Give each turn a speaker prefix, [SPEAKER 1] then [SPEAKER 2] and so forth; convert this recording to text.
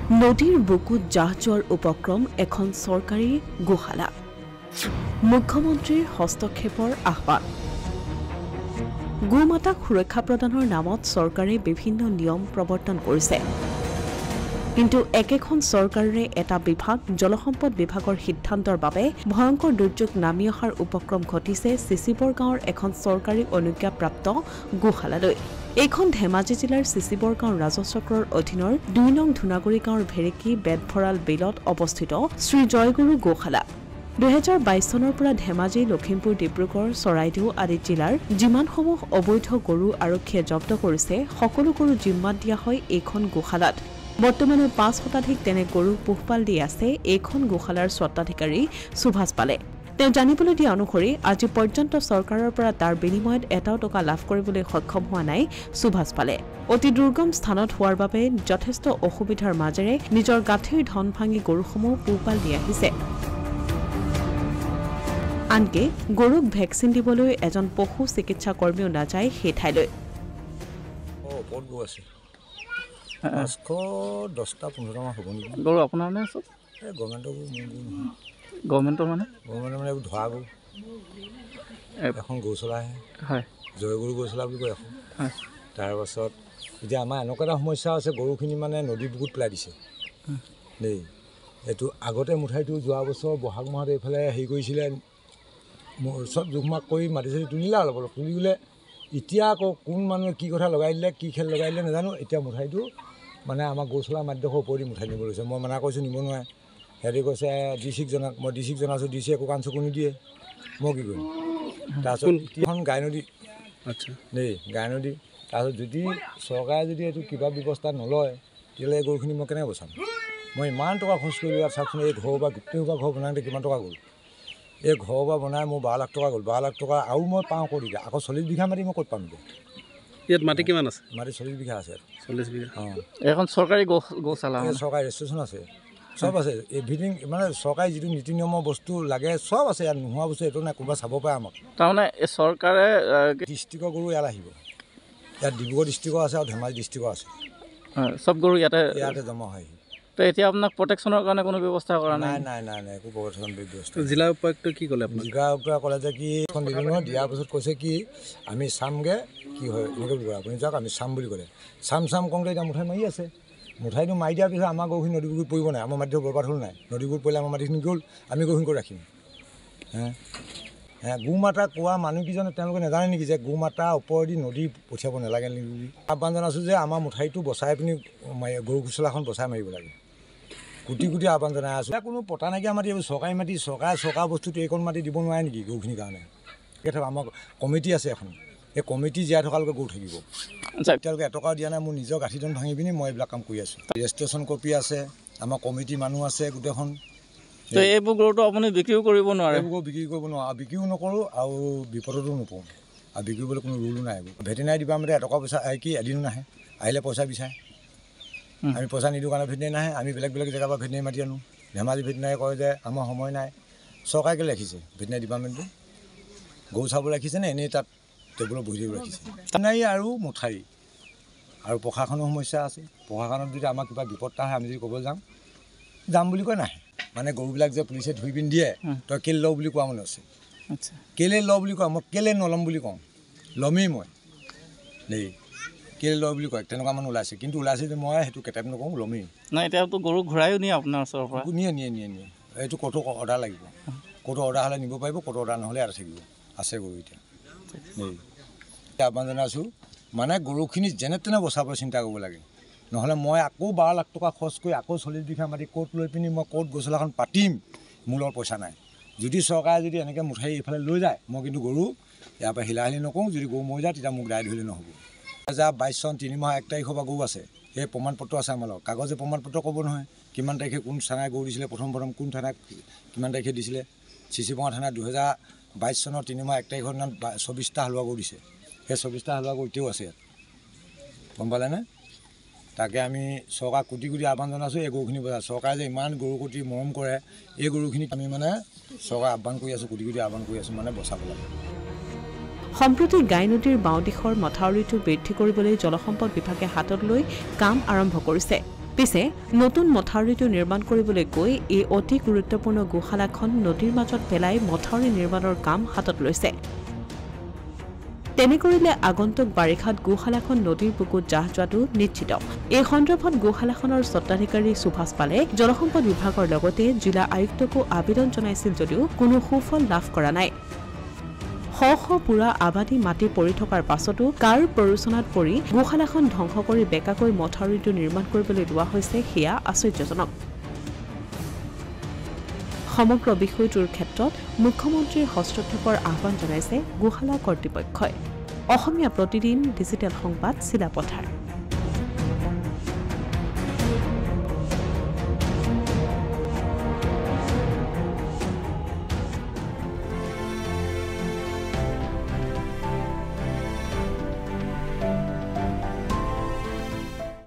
[SPEAKER 1] নদীৰ বুকুত জাহ যোৱাৰ উপক্ৰম এখন চৰকাৰী গোশালা মুখ্যমন্ত্ৰীৰ হস্তক্ষেপৰ আহ্বান গোমাতাক সুৰক্ষা প্ৰদানৰ নামত চৰকাৰে বিভিন্ন নিয়ম প্ৰৱৰ্তন কৰিছে কিন্তু একেখন চৰকাৰৰে এটা বিভাগ জলসম্পদ বিভাগৰ সিদ্ধান্তৰ বাবে ভয়ংকৰ দুৰ্যোগ নামি অহাৰ উপক্ৰম ঘটিছে চিচিবৰ গাঁৱৰ এখন চৰকাৰী অনুজ্ঞাপ্ৰাপ্ত গোশালালৈ এইখন ধেমাজি জিলাৰ চিচিবৰ গাঁও ৰাজচক্ৰৰ অধীনৰ ২ নং ধুনাগুৰি গাঁৱৰ ভেৰেকী বেদভৰাল বিলত অৱস্থিত শ্ৰী জয়গুৰু গোশালা ২০২২ চনৰ পৰা ধেমাজি লখিমপুৰ ডিব্ৰুগড় চৰাইদেউ আদি জিলাৰ যিমানসমূহ অবৈধ গৰু আৰক্ষীয়ে জব্দ কৰিছে সকলো গৰু জিম্মাত দিয়া হয় এইখন গোশালাত বৰ্তমানৰ ৫ শতাধিক তেনে গৰু পোহপাল দি আছে এইখন গোশালাৰ স্বত্বাধিকাৰী সুভাষ পালে তেওঁ জানিবলৈ দিয়া অনুসৰি আজি পৰ্যন্ত চৰকাৰৰ পৰা তাৰ বিনিময়ত এটাও টকা লাভ কৰিবলৈ সক্ষম হোৱা নাই সুভাষ পালে অতি দুৰ্গম স্থানত হোৱাৰ বাবে যথেষ্ট অসুবিধাৰ মাজেৰে নিজৰ গাঁঠিৰ ধন ভাঙি গৰুসমূহ পোহপাল দি আহিছে আনকি গৰুক ভেকচিন দিবলৈ এজন পশু চিকিৎসা কৰ্মীও নাযায় সেই ঠাইলৈ
[SPEAKER 2] গৰু আপোনাৰ নে চব গভৰ্ণমেণ্টৰ মানে
[SPEAKER 3] ধৰা গৰু এখন গৌশালা
[SPEAKER 2] হয়
[SPEAKER 3] জয়গুৰু গৌশালা বুলি কয় এখন তাৰপাছত এতিয়া আমাৰ এনেকুৱা এটা সমস্যা আছে গৰুখিনি মানে নদীৰ বুকুত পেলাই দিছে দেই এইটো আগতে মুঠাইটো যোৱা বছৰ বহাগ মাহত এইফালে হেৰি কৰিছিলে চব জোখমাক কৰি মাটি চাটি তুলিলে অলপ অলপ তুলি গ'লে এতিয়া আকৌ কোন মানুহে কি কথা লগাই দিলে কি খেল লগাই দিলে নাজানো এতিয়া মুঠাইটো মানে আমাৰ গৌশালা মাটিডোখৰ ওপৰেদি মুঠাই নিব লৈছে মই মানা কৈছোঁ নিব নোৱাৰে সিহঁতে কৈছে ডিচিক জনাক মই ডিচিক জনাইছোঁ ডিচি একো কাণ চকু নিদিয়ে মই কি কৰিম তাৰপিছত এখন গাই নদী
[SPEAKER 2] আচ্ছা
[SPEAKER 3] দেই গাই নদী তাৰপিছত যদি চৰকাৰে যদি এইটো কিবা ব্যৱস্থা নলয় তেতিয়াহ'লে এই গৰুখিনি মই কেনেকৈ বচাম মই ইমান টকা খৰচ কৰিলোঁ ইয়াত চাওকচোন এই ঘৰ বা গোটেই ঘৰ বনাওঁতে কিমান টকা গ'ল এই ঘৰ বা বনাই মোৰ 12 লাখ টকা গ'ল 12 লাখ টকা আৰু মই পাওঁ কৰি দিয়া আকৌ 40 বিঘা মাটি মই ক'ত পাম এতিয়া
[SPEAKER 2] ইয়াত মাটি কিমান আছে
[SPEAKER 3] মাটি 40 বিঘা আছে
[SPEAKER 2] 40 বিঘা
[SPEAKER 3] অঁ
[SPEAKER 2] এখন চৰকাৰী গৌশালা
[SPEAKER 3] চৰকাৰী ৰেজিষ্ট্ৰেশ্যন আছে চব আছে এভৰিথিং মানে চৰকাৰী যিটো নীতি নিয়মৰ বস্তু লাগে চব আছে ইয়াত নোহোৱা বস্তু এইটো নাই কোনোবা চাব পাৰে আমাক
[SPEAKER 2] তাৰমানে এই চৰকাৰে
[SPEAKER 3] ডিষ্ট্ৰিক্টৰ গৰু ইয়াত আহিব ইয়াত ডিব্ৰুগড় ডিষ্ট্ৰিক্টৰ আছে আৰু ধেমাজি ডিষ্ট্ৰিক্টৰ আছে
[SPEAKER 2] চব গৰু ইয়াতে
[SPEAKER 3] জমা হয়
[SPEAKER 2] তো এতিয়া আপোনাক প্ৰটেকশ্যনৰ কাৰণে কোনো ব্যৱস্থা কৰা নাই
[SPEAKER 3] নাই একো প্ৰটেকশ্যন ব্যৱস্থা
[SPEAKER 2] জিলা উপায়ুক্ত কি ক'লে আপোনাক
[SPEAKER 3] জিলা উপায়ুক্ত ক'লে যে কি এখন দিলোঁ নহয় দিয়াৰ পিছত কৈছে কি আমি চামগৈ কি হয় এনেকৈ বুলি কয় আপুনি যাওক আমি চাম বুলি ক'লে চাম কওঁতে এতিয়া মুঠাই মাৰি আছে মুঠাইটো মাৰি দিয়াৰ পিছত আমাৰ গৰুখিনি নদীবোৰ পৰিব নাই আমাৰ মাটিটো বৰবাদ হ'ল নাই নদীবোৰ পৰিলে আমাৰ মাটিখিনি গ'ল আমি গৰুখিনি কৰি ৰাখিম গোমাতা কোৱা মানুহকেইজনে তেওঁলোকে নাজানে নেকি যে গোমাতা ওপৰেদি নদী পঠিয়াব নালাগে নেকি বুলি আহ্বান জনাইছোঁ যে আমাৰ মুঠাইটো বচাই পিনি গৰু গোচলাখন বচাই মাৰিব লাগে কোটি কোটি আহ্বান জনাই আছোঁ কোনো পতা নাইকিয়া মাটি এইবোৰ চৰকাৰী মাটি চৰকাৰ বস্তুটো এইকণ মাটি দিব নোৱাৰে নেকি গৰুখিনিৰ কাৰণে আমাৰ কমিটি আছে এখন এই কমিটি জীয়াই থকালৈকে গৰু থাকিব এতিয়ালৈকে এটকাও দিয়া নাই মোৰ নিজৰ গাঁঠিজন ভাঙি পিনি মই এইবিলাক কাম কৰি আছোঁ ৰেজিষ্ট্ৰেশ্যন কপি আছে আমাৰ কমিটি মানুহ আছে গোটেইখন
[SPEAKER 2] তো এইবোৰ গৰুটো আপুনি বিক্ৰীও কৰিব নোৱাৰে
[SPEAKER 3] এইবোৰ বিক্ৰী কৰিব নোৱাৰোঁ আৰু বিক্ৰীও নকৰোঁ আৰু বিপদতো নপৰোঁ আৰু বিক্ৰী কৰিবলৈ কোনো ৰুলো নাই এইবোৰ ভেটেনাৰী ডিপাৰ্টমেণ্টে এটকা পইচা কি এদিনো নাহে আহিলে পইচা বিচাৰে আমি পইচা নিদিওঁ কাৰণে ভেটেনাৰী নাহে আমি বেলেগ জেগাৰ পৰা ভেটেনাৰী মাতি আনো ধেমাজি ভেটেনাৰী কয় যে আমাৰ সময় নাই চৰকাৰে কেলৈ ৰাখিছে ভেটেনাৰী ডিপাৰ্টমেণ্টটো গৰু চাব ৰাখিছেনে এনেই তাত টেবুলত বহি থাকিব ৰাখিছে ভেটেনাৰী আৰু মুঠাৰী আৰু প্ৰশাসনৰ সমস্যা আছে প্ৰশাসনত যদি আমাৰ কিবা বিপদ আহে আমি যদি ক'বলৈ যাম বুলি কয় নাহে মানে গৰুবিলাক যে পুলিচে ধুই পিনি দিয়ে তই কেলৈ লওঁ বুলি কোৱা মানুহ আছে
[SPEAKER 2] আচ্ছা
[SPEAKER 3] কেলৈ লওঁ বুলি কোৱা মই কেলৈ নল'ম বুলি কওঁ ল'মেই মই দেই কেলৈ লওঁ বুলি কয় তেনেকুৱা মানুহ ওলাইছে কিন্তু ওলাইছে যে মই সেইটো কেটেপ নকওঁ ল'মেই
[SPEAKER 2] নাই এতিয়াতো গৰু ঘূৰায়ো নিয়ে আপোনাৰ ওচৰৰ পৰা
[SPEAKER 3] নিয়ে এইটো ক'তো অৰ্ডাৰ লাগিব ক'তো অৰ্ডাৰ হ'লে নিব পাৰিব ক'তো অৰ্ডাৰ নহ'লে ইয়াতে থাকিব আছে গৰু এতিয়া দেই আহ্বান জনাইছোঁ মানে গৰুখিনি যেনে তেনে বচাবলৈ চিন্তা কৰিব লাগে নহ'লে মই আকৌ 12 লাখ টকা খৰচ কৰি আকৌ 40 বিঘা মাটি ক'ত লৈ পিনি মই ক'ত গৌশালাখন পাতিম মোৰ লগত পইচা নাই যদি চৰকাৰে যদি এনেকৈ মুঠাই এইফালে লৈ যায় মই কিন্তু গৰু ইয়াৰ পৰা হিলাহিলি নকৰোঁ যদি গৰু মৰি যায় তেতিয়া মোক দায় ধৰিলে নহ'ব 2022 চন 3 মাহ 1 তাৰিখৰ পৰা গৰু আছে সেই প্ৰমাণপত্ৰ আছে আমাৰ লগত কাগজে প্ৰমাণপত্ৰ ক'ব নহয় কিমান তাৰিখে কোন থানাই গৰু দিছিলে প্ৰথম কোন থানাই কিমান তাৰিখে দিছিলে চিচিবঙা থানাত 2022 চনৰ 3 মাহ 1 তাৰিখৰ দিনা 24টা হালোৱা গৰু দিছে সেই 24টা হালোৱা গৰু এতিয়াও আছে ইয়াত গম পালেনে তাকে আমি চৰকাৰ কোটি আহ্বান জনাইছোঁ এই গৰুখিনি বজায় চৰকাৰে যে ইমান গৰু প্ৰতি মৰম কৰে এই গৰুখিনিক আমি মানে চৰকাৰ আহ্বান কৰি আছোঁ কোটি আহ্বান কৰি আছোঁ মানে বচাব লাগে
[SPEAKER 1] সম্প্ৰতি গাই নদীৰ বাওঁ দিশৰ মথাউৰিটো বৃদ্ধি কৰিবলৈ জলসম্পদ বিভাগে হাতত লৈ কাম আৰম্ভ কৰিছে পিছে নতুন মথাউৰিটো নিৰ্মাণ কৰিবলৈ গৈ এই অতি গুৰুত্বপূৰ্ণ গোশালাখন নদীৰ মাজত পেলাই মথাউৰি নিৰ্মাণৰ কাম হাতত লৈছে। তেনে কৰিলে আগন্তুক বাৰিষাত গোশালাখন নদীৰ বুকুত জাহ যোৱাটো নিশ্চিত। এই সন্দৰ্ভত গোশালাখনৰ স্বত্বাধিকাৰী সুভাষ পালে জলসম্পদ বিভাগৰ লগতে জিলা আয়ুক্তকো আবেদন জনাইছিল যদিও কোনো সুফল লাভ কৰা নাই। শ পুৰা আবাদী মাটি পৰি থকাৰ পাছতো কাৰ প্ৰৰোচনাত পৰি গোশালাখন ধ্বংস কৰি বেকাকৈ মথাউৰিটো নিৰ্মাণ কৰিবলৈ লোৱা হৈছে সেয়া আশ্চৰ্যজনক। সমগ্ৰ বিষয়টোৰ ক্ষেত্ৰত মুখ্যমন্ত্ৰীৰ হস্তক্ষেপৰ আহ্বান জনাইছে গোশালা কৰ্তৃপক্ষই। অসমীয়া প্ৰতিদিন ডিজিটেল সংবাদ চিলাপথাৰ।